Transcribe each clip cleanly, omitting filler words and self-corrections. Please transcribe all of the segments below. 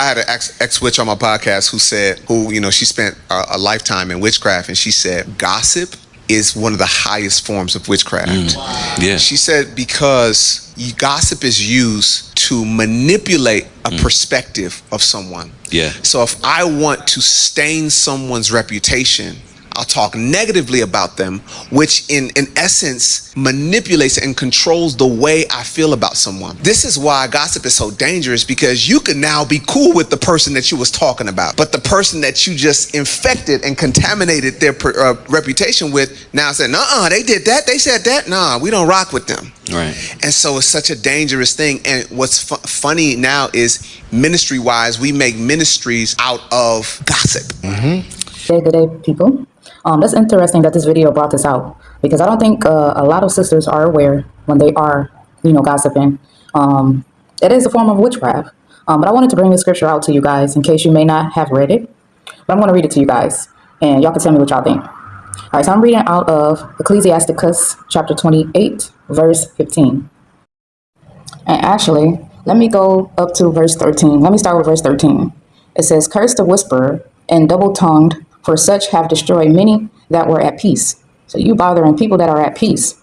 I had an ex-witch on my podcast she spent a lifetime in witchcraft, and she said gossip is one of the highest forms of witchcraft. Yeah. She said because gossip is used to manipulate a perspective of someone. Yeah. So if I want to stain someone's reputation, I'll talk negatively about them, which in essence manipulates and controls the way I feel about someone. This is why gossip is so dangerous, because you can now be cool with the person that you was talking about, but the person that you just infected and contaminated their reputation with now said, "Nuh-uh, they did that, they said that. Nah, we don't rock with them." Right. And so it's such a dangerous thing. And what's funny now is, ministry-wise, we make ministries out of gossip. Good day, people. That's interesting that this video brought this out, because I don't think a lot of sisters are aware when they are, gossiping. It is a form of witchcraft. But I wanted to bring the scripture out to you guys in case you may not have read it. But I'm going to read it to you guys, and y'all can tell me what y'all think. All right, so I'm reading out of Ecclesiasticus chapter 28, verse 15. And actually, let me go up to verse 13. Let me start with verse 13. It says, "Curse the whisperer and double-tongued, for such have destroyed many that were at peace." So you bothering people that are at peace.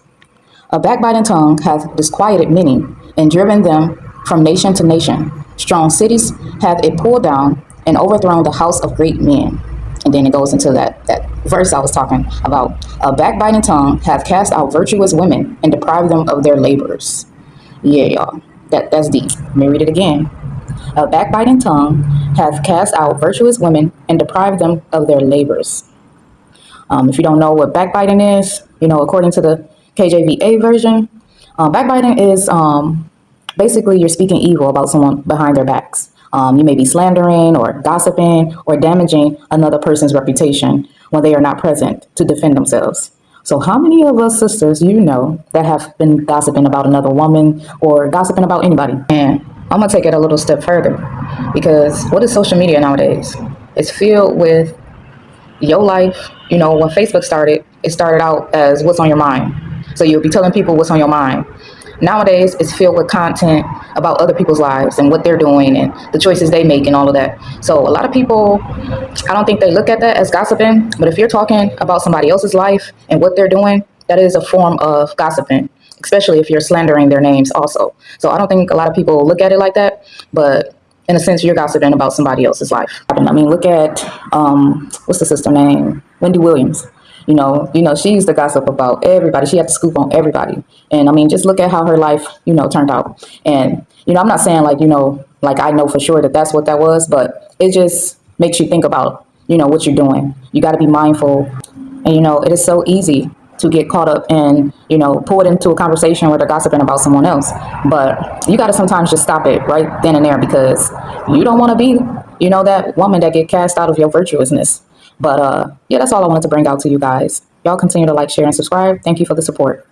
"A backbiting tongue hath disquieted many, and driven them from nation to nation. Strong cities hath it pulled down, and overthrown the house of great men." And then it goes into that verse I was talking about. "A backbiting tongue hath cast out virtuous women, and deprived them of their labors." Yeah, y'all. That's deep. Let me read it again. "A backbiting tongue hath cast out virtuous women, and deprived them of their labors." If you don't know what backbiting is, according to the KJVA version, backbiting is basically you're speaking evil about someone behind their backs. You may be slandering or gossiping or damaging another person's reputation when they are not present to defend themselves. So how many of us sisters that have been gossiping about another woman or gossiping about anybody? And I'm going to take it a little step further, because what is social media nowadays? It's filled with your life. When Facebook started, it started out as what's on your mind. So you'll be telling people what's on your mind. Nowadays, it's filled with content about other people's lives and what they're doing and the choices they make and all of that. So a lot of people, I don't think they look at that as gossiping. But if you're talking about somebody else's life and what they're doing, that is a form of gossiping, especially if you're slandering their names also. So I don't think a lot of people look at it like that. But in a sense, you're gossiping about somebody else's life. I mean, look at, what's the sister name? Wendy Williams. She's the gossip about everybody. She had the scoop on everybody. And I mean, just look at how her life, turned out. And, I'm not saying like I know for sure that that's what that was, but it just makes you think about, what you're doing. You got to be mindful. And, it is so easy to get caught up and, pull it into a conversation where they're gossiping about someone else. But you got to sometimes just stop it right then and there, because you don't want to be, that woman that get cast out of your virtuousness. But yeah, that's all I wanted to bring out to you guys. Y'all continue to like, share, and subscribe. Thank you for the support.